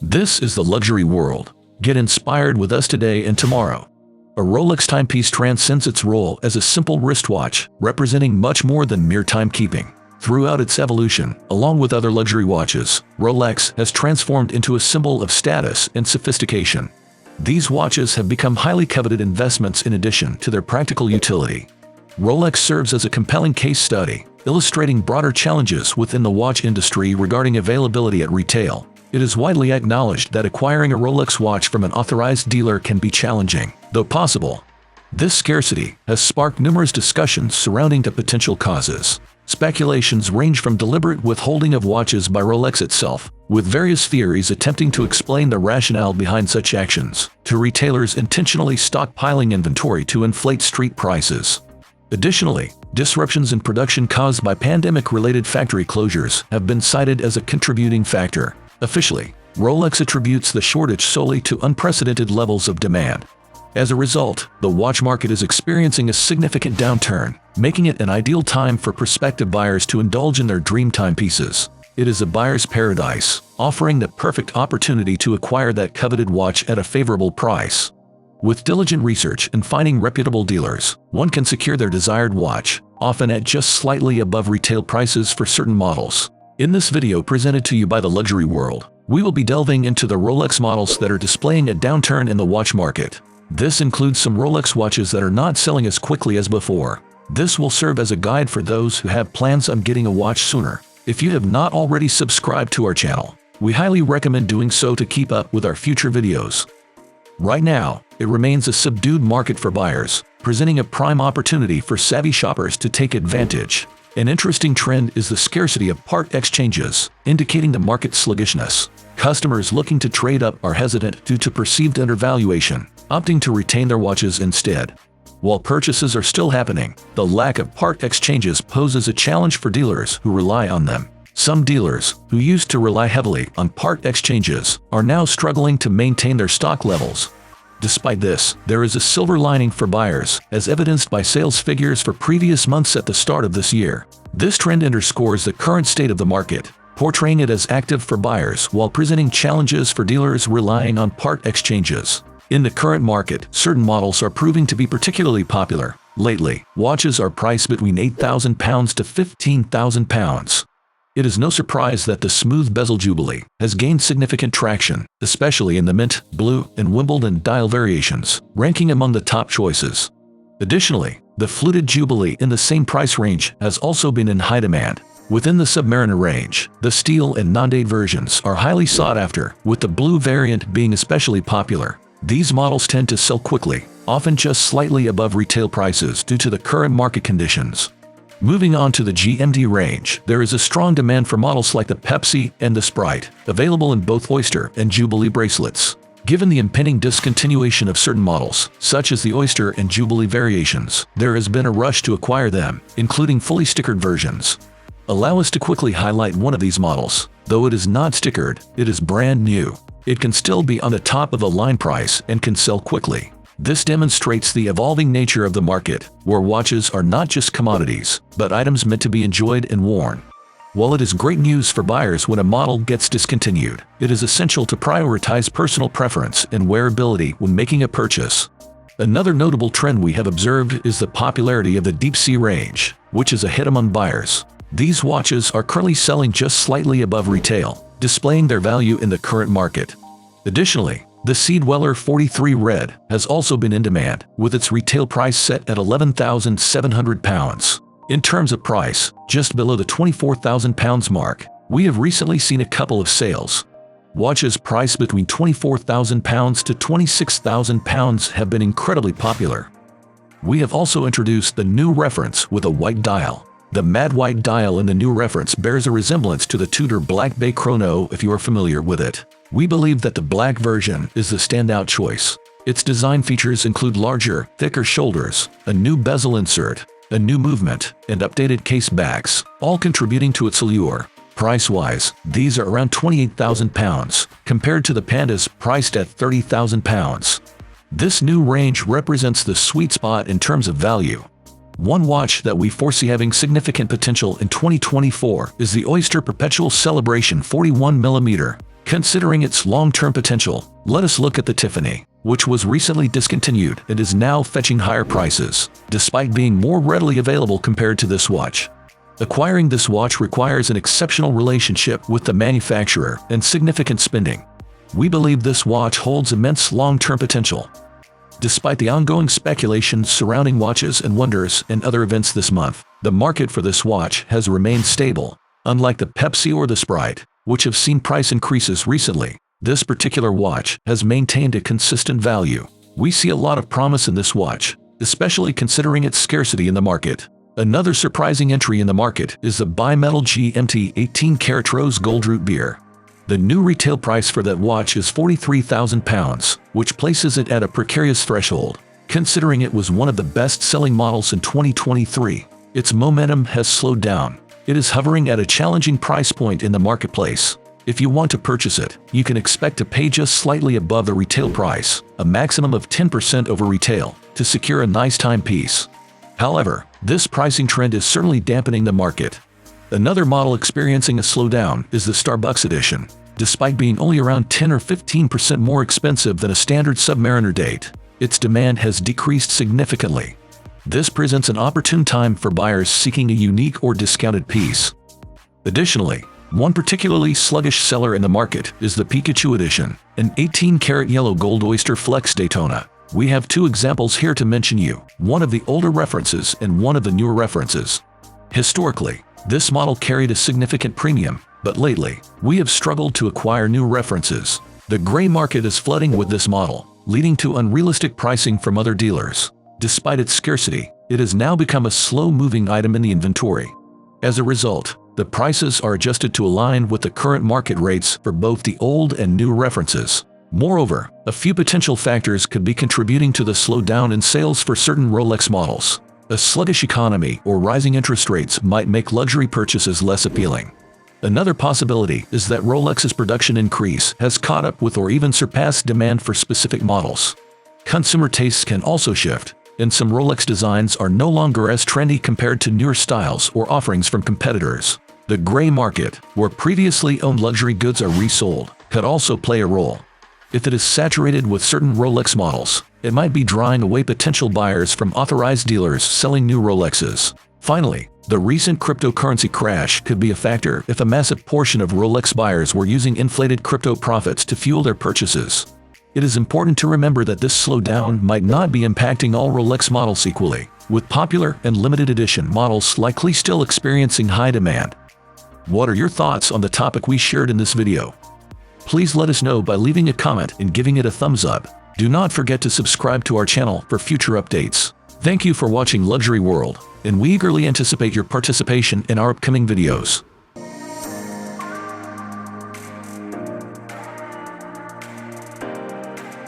This is the luxury world. Get inspired with us today and tomorrow. A Rolex timepiece transcends its role as a simple wristwatch, representing much more than mere timekeeping. Throughout its evolution, along with other luxury watches, Rolex has transformed into a symbol of status and sophistication. These watches have become highly coveted investments in addition to their practical utility. Rolex serves as a compelling case study, illustrating broader challenges within the watch industry regarding availability at retail. It is widely acknowledged that acquiring a Rolex watch from an authorized dealer can be challenging, though possible. This scarcity has sparked numerous discussions surrounding the potential causes. Speculations range from deliberate withholding of watches by Rolex itself, with various theories attempting to explain the rationale behind such actions, to retailers intentionally stockpiling inventory to inflate street prices. Additionally, disruptions in production caused by pandemic-related factory closures have been cited as a contributing factor. Officially, Rolex attributes the shortage solely to unprecedented levels of demand. As a result, the watch market is experiencing a significant downturn, making it an ideal time for prospective buyers to indulge in their dream timepieces. It is a buyer's paradise, offering the perfect opportunity to acquire that coveted watch at a favorable price. With diligent research and finding reputable dealers, one can secure their desired watch, often at just slightly above retail prices for certain models. In this video presented to you by the luxury world, we will be delving into the Rolex models that are displaying a downturn in the watch market. This includes some Rolex watches that are not selling as quickly as before. This will serve as a guide for those who have plans on getting a watch sooner. If you have not already subscribed to our channel, we highly recommend doing so to keep up with our future videos. Right now, it remains a subdued market for buyers, presenting a prime opportunity for savvy shoppers to take advantage. An interesting trend is the scarcity of part exchanges, indicating the market's sluggishness. Customers looking to trade up are hesitant due to perceived undervaluation, opting to retain their watches instead. While purchases are still happening, the lack of part exchanges poses a challenge for dealers who rely on them. Some dealers, who used to rely heavily on part exchanges, are now struggling to maintain their stock levels. Despite this, there is a silver lining for buyers, as evidenced by sales figures for previous months at the start of this year. This trend underscores the current state of the market, portraying it as active for buyers while presenting challenges for dealers relying on part exchanges. In the current market, certain models are proving to be particularly popular. Lately, watches are priced between £8,000 to £15,000. It is no surprise that the smooth bezel Jubilee has gained significant traction, especially in the mint, blue, and Wimbledon dial variations, ranking among the top choices. Additionally, the fluted Jubilee in the same price range has also been in high demand. Within the submariner range, the steel and non-date versions are highly sought after, with the blue variant being especially popular. These models tend to sell quickly, often just slightly above retail prices due to the current market conditions. Moving on to the GMT range, there is a strong demand for models like the Pepsi and the Sprite, available in both Oyster and Jubilee bracelets. Given the impending discontinuation of certain models, such as the Oyster and Jubilee variations, there has been a rush to acquire them, including fully stickered versions. Allow us to quickly highlight one of these models. Though it is not stickered, it is brand new. It can still be on the top of the line price and can sell quickly. This demonstrates the evolving nature of the market, where watches are not just commodities, but items meant to be enjoyed and worn. While it is great news for buyers when a model gets discontinued, it is essential to prioritize personal preference and wearability when making a purchase. Another notable trend we have observed is the popularity of the Deep Sea range, which is a hit among buyers. These watches are currently selling just slightly above retail, displaying their value in the current market. Additionally, the Sea Dweller 43 Red has also been in demand, with its retail price set at £11,700. In terms of price, just below the £24,000 mark, we have recently seen a couple of sales. Watches priced between £24,000 to £26,000 have been incredibly popular. We have also introduced the new reference with a white dial. The matte white dial in the new reference bears a resemblance to the Tudor Black Bay Chrono if you are familiar with it. We believe that the black version is the standout choice. Its design features include larger, thicker shoulders, a new bezel insert, a new movement, and updated case backs, all contributing to its allure. Price-wise, these are around £28,000, compared to the Pandas priced at £30,000. This new range represents the sweet spot in terms of value. One watch that we foresee having significant potential in 2024 is the Oyster Perpetual Celebration 41mm, Considering its long-term potential, let us look at the Tiffany, which was recently discontinued and is now fetching higher prices, despite being more readily available compared to this watch. Acquiring this watch requires an exceptional relationship with the manufacturer and significant spending. We believe this watch holds immense long-term potential. Despite the ongoing speculation surrounding watches and wonders and other events this month, the market for this watch has remained stable. Unlike the Pepsi or the Sprite, which have seen price increases recently, this particular watch has maintained a consistent value. We see a lot of promise in this watch, especially considering its scarcity in the market. Another surprising entry in the market is the bimetal GMT 18-karat rose gold root beer. The new retail price for that watch is £43,000, which places it at a precarious threshold, considering it was one of the best-selling models in 2023. Its momentum has slowed down. It is hovering at a challenging price point in the marketplace. If you want to purchase it, you can expect to pay just slightly above the retail price, a maximum of 10% over retail, to secure a nice timepiece. However, this pricing trend is certainly dampening the market. Another model experiencing a slowdown is the Starbucks edition. Despite being only around 10 or 15% more expensive than a standard submariner date, its demand has decreased significantly. This presents an opportune time for buyers seeking a unique or discounted piece. Additionally, one particularly sluggish seller in the market is the Pikachu edition, an 18-karat yellow gold oyster flex daytona. We have two examples here to mention you, one of the older references and one of the newer references. Historically, this model carried a significant premium, but lately, we have struggled to acquire new references. The gray market is flooding with this model, leading to unrealistic pricing from other dealers. Despite its scarcity, it has now become a slow-moving item in the inventory. As a result, the prices are adjusted to align with the current market rates for both the old and new references. Moreover, a few potential factors could be contributing to the slowdown in sales for certain Rolex models. A sluggish economy or rising interest rates might make luxury purchases less appealing. Another possibility is that Rolex's production increase has caught up with or even surpassed demand for specific models. Consumer tastes can also shift, and some Rolex designs are no longer as trendy compared to newer styles or offerings from competitors. The gray market, where previously owned luxury goods are resold, could also play a role. If it is saturated with certain Rolex models, it might be drawing away potential buyers from authorized dealers selling new Rolexes. Finally, the recent cryptocurrency crash could be a factor if a massive portion of Rolex buyers were using inflated crypto profits to fuel their purchases. It is important to remember that this slowdown might not be impacting all Rolex models equally, with popular and limited edition models likely still experiencing high demand. What are your thoughts on the topic we shared in this video? Please let us know by leaving a comment and giving it a thumbs up. Do not forget to subscribe to our channel for future updates. Thank you for watching Luxury World, and we eagerly anticipate your participation in our upcoming videos.